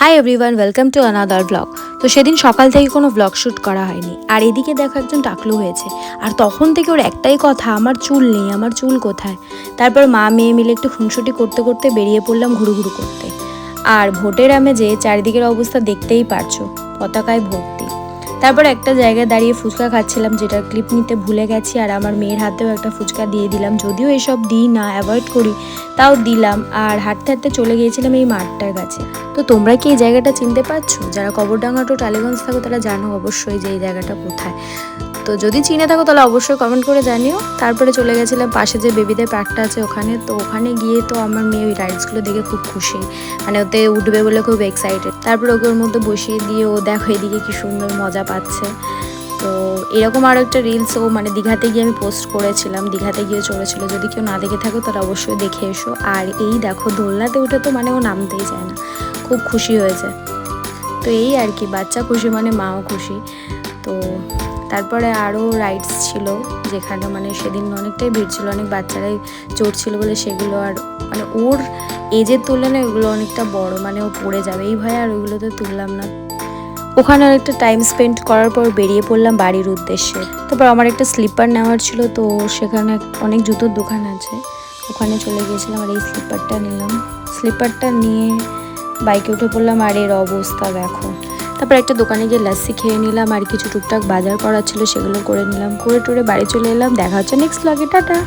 Hi everyone, welcome to another blog. তো সেদিন সকাল থেকে কোনো ব্লগ শ্যুট করা হয়নি। আর এদিকে দেখো একজন টাকলু হয়েছে, আর তখন থেকে ওর একটাই কথা, আমার চুল নেই, আমার চুল কোথায়। তারপর মা মেয়ে মিলে একটু খুনসুটি করতে করতে বেরিয়ে পড়লাম ঘুরু ঘুরু করতে। আর ভোটের আমেজে চারিদিকের অবস্থা দেখতেই পারছো, পতাকায় ভর্তি। তারপর একটা জায়গায় দাঁড়িয়ে ফুচকা খাচ্ছিলাম, যেটার ক্লিপ নিতে ভুলে গেছি। আর আমার মেয়ের হাতেও একটা ফুচকা দিয়ে দিলাম, যদিও এসব দিই না, অ্যাভয়েড করি, তাও দিলাম। আর হাঁটতে হাঁটতে চলে গিয়েছিলাম এই মাঠটার কাছে। তো তোমরা কি এই জায়গাটা চিনতে পারছো? যারা কবরডাঙ্গা টু টালিগঞ্জ থাকো তারা জানো অবশ্যই যে এই জায়গাটা কোথায়। তো যদি চিনে থাকো তাহলে অবশ্যই কমেন্ট করে জানিও। তারপরে চলে গেছিলাম পাশে যে বেবিদের পার্কটা আছে ওখানে। তো ওখানে গিয়ে তো আমার মেয়ে ওই রাইডসগুলো দেখে খুব খুশি, মানে ওতে উঠবে বলে খুব এক্সাইটেড। তারপর ওকে ওর মধ্যে বসিয়ে দিয়ে ও দেখো এদিকে কি সুন্দর মজা পাচ্ছে। তো এরকম আরও একটা রিলস ও মানে দীঘাতে গিয়ে আমি পোস্ট করেছিলাম, দীঘাতে গিয়ে চলেছিল। যদি কেউ না দেখে থাকো তাহলে অবশ্যই দেখে এসো। আর এই দেখো দোলনাতে উঠে তো মানে ও নামতেই চায় না, খুব খুশি হয়েছে। তো এই আর কি, বাচ্চা খুশি মানে মাও খুশি। তো তারপরে আরও রাইডস ছিল, যেখানে মানে সেদিন অনেকটাই ভিড় ছিল, অনেক বাচ্চারাই চড়ছিল বলে সেগুলো আর মানে ওর এজের তুলনায় ওগুলো অনেকটা বড়, মানে ও পড়ে যাবে এই ভয়ে আর ওইগুলোতে তুললাম না। ওখানে অনেকটা টাইম স্পেন্ড করার পর বেরিয়ে পড়লাম বাড়ির উদ্দেশ্যে। তারপর আমার একটা স্লিপার নেওয়ার ছিল, তো সেখানে অনেক জুতোর দোকান আছে, ওখানে চলে গিয়েছিলাম আর এই স্লিপারটা নিলাম। স্লিপারটা নিয়ে বাইকে উঠে পড়লাম, আর এর অবস্থা দেখো। তারপর একটা দোকানে গিয়ে লাস্সি খেয়ে নিলাম, আর কিছু টুকটাক বাজার করার ছিল সেগুলো করে নিলাম, করে টোরে বাড়ি চলে এলাম। দেখা হচ্ছে নেক্সট ব্লগে, টাটা।